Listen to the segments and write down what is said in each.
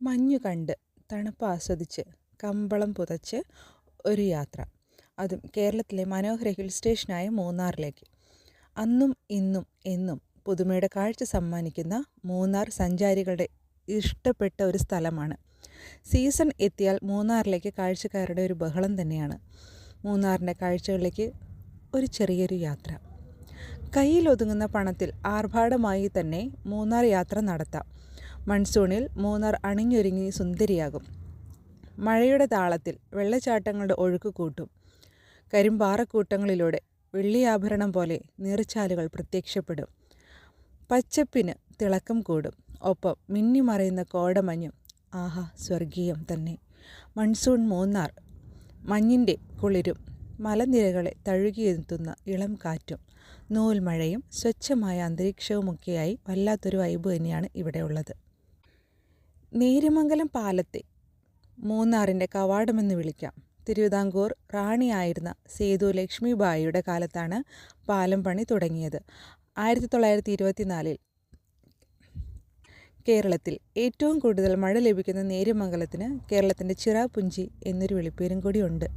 മഞ്ഞു കണ്ട് തണുപ്പ് ആസ്വദിച്ച് കമ്പളം പുതച്ച് ഒരു യാത്ര, അതും കേരളത്തിലെ മനോഹര ഹിൽ സ്റ്റേഷനായ മൂന്നാറിലേക്ക്. അന്നും ഇന്നും എന്നും പുതുമയുടെ കാഴ്ച സമ്മാനിക്കുന്ന മൂന്നാർ സഞ്ചാരികളുടെ ഇഷ്ടപ്പെട്ട ഒരു സ്ഥലമാണ്. സീസൺ എത്തിയാൽ മൂന്നാറിലേക്ക് കാഴ്ചക്കാരുടെ ഒരു ബഹളം തന്നെയാണ്. മൂന്നാറിൻ്റെ കാഴ്ചകളിലേക്ക് ഒരു ചെറിയൊരു യാത്ര. കയ്യിലൊതുങ്ങുന്ന പണത്തിൽ ആർഭാടമായി തന്നെ മൂന്നാർ യാത്ര നടത്താം. മൺസൂണിൽ മൂന്നാർ അണിഞ്ഞൊരുങ്ങി സുന്ദരിയാകും. മഴയുടെ താളത്തിൽ വെള്ളച്ചാട്ടങ്ങളുടെ ഒഴുക്ക് കൂട്ടും. കരിമ്പാറക്കൂട്ടങ്ങളിലൂടെ വെള്ളിയാഭരണം പോലെ നീർച്ചാലുകൾ പ്രത്യക്ഷപ്പെടും. പച്ചപ്പിന് തിളക്കം കൂടും. ഒപ്പം മിന്നിമറയുന്ന കോടമഞ്ഞും. ആഹാ, സ്വർഗീയം തന്നെ. മൺസൂൺ മൂന്നാർ. മഞ്ഞിൻ്റെ കുളിരും മലനിരകളെ തഴുകിയെത്തുന്ന ഇളം കാറ്റും നൂൽമഴയും സ്വച്ഛമായ അന്തരീക്ഷവുമൊക്കെയായി വല്ലാത്തൊരു വൈബ് തന്നെയാണ് ഇവിടെ ഉള്ളത്. നേര്യമംഗലം പാലത്തെ മൂന്നാറിൻ്റെ കവാടമെന്ന് വിളിക്കാം. തിരുവിതാംകൂർ റാണിയായിരുന്ന സേതു ലക്ഷ്മിബായിയുടെ കാലത്താണ് പാലം പണി തുടങ്ങിയത്. 1924 കേരളത്തിൽ ഏറ്റവും കൂടുതൽ മഴ ലഭിക്കുന്ന നേര്യമംഗലത്തിന് കേരളത്തിൻ്റെ ചിറാപുഞ്ചി എന്നൊരു വിളിപ്പേരും കൂടിയുണ്ട്.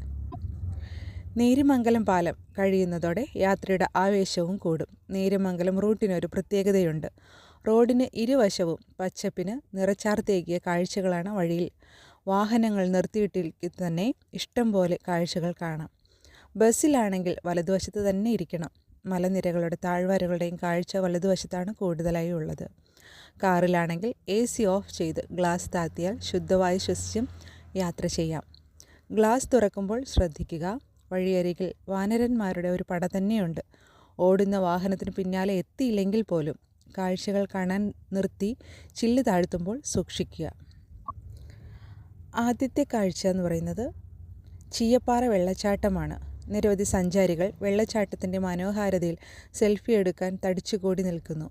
നേര്യമംഗലം പാലം കഴിയുന്നതോടെ യാത്രയുടെ ആവേശവും കൂടും. നേര്യമംഗലം റൂട്ടിനൊരു പ്രത്യേകതയുണ്ട്. റോഡിന് ഇരുവശവും പച്ചപ്പിന് നിറച്ചാർത്തേക്കിയ കാഴ്ചകളാണ് വഴിയിൽ. വാഹനങ്ങൾ നിർത്തിയിട്ടിൽ തന്നെ ഇഷ്ടം പോലെ കാഴ്ചകൾ കാണാം. ബസ്സിലാണെങ്കിൽ വലതുവശത്ത് തന്നെ ഇരിക്കണം. മലനിരകളുടെ താഴ്വരകളുടെയും കാഴ്ച വലതുവശത്താണ് കൂടുതലായി ഉള്ളത്. കാറിലാണെങ്കിൽ AC ഓഫ് ചെയ്ത് ഗ്ലാസ് താത്തിയാൽ ശുദ്ധവായു ശ്വസിച്ചും യാത്ര ചെയ്യാം. ഗ്ലാസ് തുറക്കുമ്പോൾ ശ്രദ്ധിക്കുക, വഴിയരികിൽ വാനരന്മാരുടെ ഒരു പട തന്നെയുണ്ട്. ഓടുന്ന വാഹനത്തിന് പിന്നാലെ എത്തിയില്ലെങ്കിൽ പോലും കാഴ്ചകൾ കാണാൻ നിർത്തി ചില്ല് താഴ്ത്തുമ്പോൾ സൂക്ഷിക്കുക. ആദ്യത്തെ കാഴ്ച എന്ന് പറയുന്നത് ചീയപ്പാറ വെള്ളച്ചാട്ടമാണ്. നിരവധി സഞ്ചാരികൾ വെള്ളച്ചാട്ടത്തിൻ്റെ മനോഹാരിതയിൽ സെൽഫി എടുക്കാൻ തടിച്ചുകൂടി നിൽക്കുന്നു.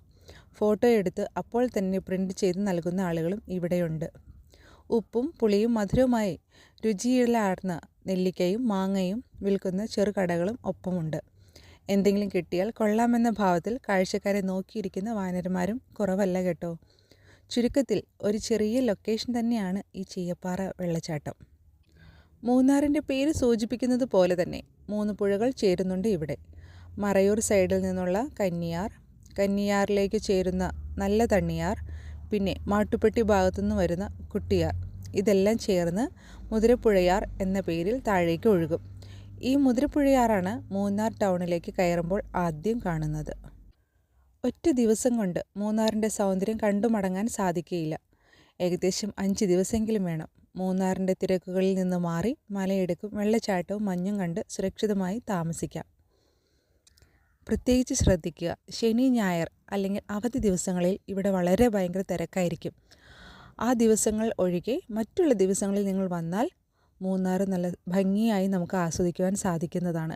ഫോട്ടോ എടുത്ത് അപ്പോൾ തന്നെ പ്രിൻ്റ് ചെയ്ത് നൽകുന്ന ആളുകളും ഇവിടെയുണ്ട്. ഉപ്പും പുളിയും മധുരവുമായി രുചിയിലാർന്ന നെല്ലിക്കയും മാങ്ങയും വിൽക്കുന്ന ചെറുകടകളും ഒപ്പമുണ്ട്. എന്തെങ്കിലും കിട്ടിയാൽ കൊള്ളാമെന്ന ഭാവത്തിൽ കാഴ്ചക്കാരെ നോക്കിയിരിക്കുന്ന വാനരന്മാരും കുറവല്ല കേട്ടോ. ചുരുക്കത്തിൽ ഒരു ചെറിയ ലൊക്കേഷൻ തന്നെയാണ് ഈ ചീയപ്പാറ വെള്ളച്ചാട്ടം. മൂന്നാറിൻ്റെ പേര് സൂചിപ്പിക്കുന്നത് പോലെ തന്നെ 3 പുഴകൾ ചേരുന്നുണ്ട് ഇവിടെ. മറയൂർ സൈഡിൽ നിന്നുള്ള കന്നിയാർ, കന്നിയാറിലേക്ക് ചേരുന്ന നല്ല തണ്ണിയാർ, പിന്നെ മാട്ടുപ്പെട്ടി ഭാഗത്തുനിന്ന് വരുന്ന കുട്ടിയാർ, ഇതെല്ലാം ചേർന്ന് മുതിരപ്പുഴയാർ എന്ന പേരിൽ താഴേക്ക് ഒഴുകും. ഈ മുതിരപ്പുഴയാറാണ് മൂന്നാർ ടൗണിലേക്ക് കയറുമ്പോൾ ആദ്യം കാണുന്നത്. ഒറ്റ ദിവസം കൊണ്ട് മൂന്നാറിൻ്റെ സൗന്ദര്യം കണ്ടു മടങ്ങാൻ സാധിക്കുകയില്ല. ഏകദേശം 5 ദിവസമെങ്കിലും വേണം. മൂന്നാറിൻ്റെ തിരക്കുകളിൽ നിന്ന് മാറി മലയിടുക്കും വെള്ളച്ചാട്ടവും മഞ്ഞും കണ്ട് സുരക്ഷിതമായി താമസിക്കാം. പ്രത്യേകിച്ച് ശ്രദ്ധിക്കുക, ശനി ഞായർ അല്ലെങ്കിൽ അവധി ദിവസങ്ങളിൽ ഇവിടെ വളരെ ഭയങ്കര തിരക്കായിരിക്കും. ആ ദിവസങ്ങൾ ഒഴികെ മറ്റുള്ള ദിവസങ്ങളിൽ നിങ്ങൾ വന്നാൽ മൂന്നാർ നല്ല ഭംഗിയായി നമുക്ക് ആസ്വദിക്കുവാൻ സാധിക്കുന്നതാണ്.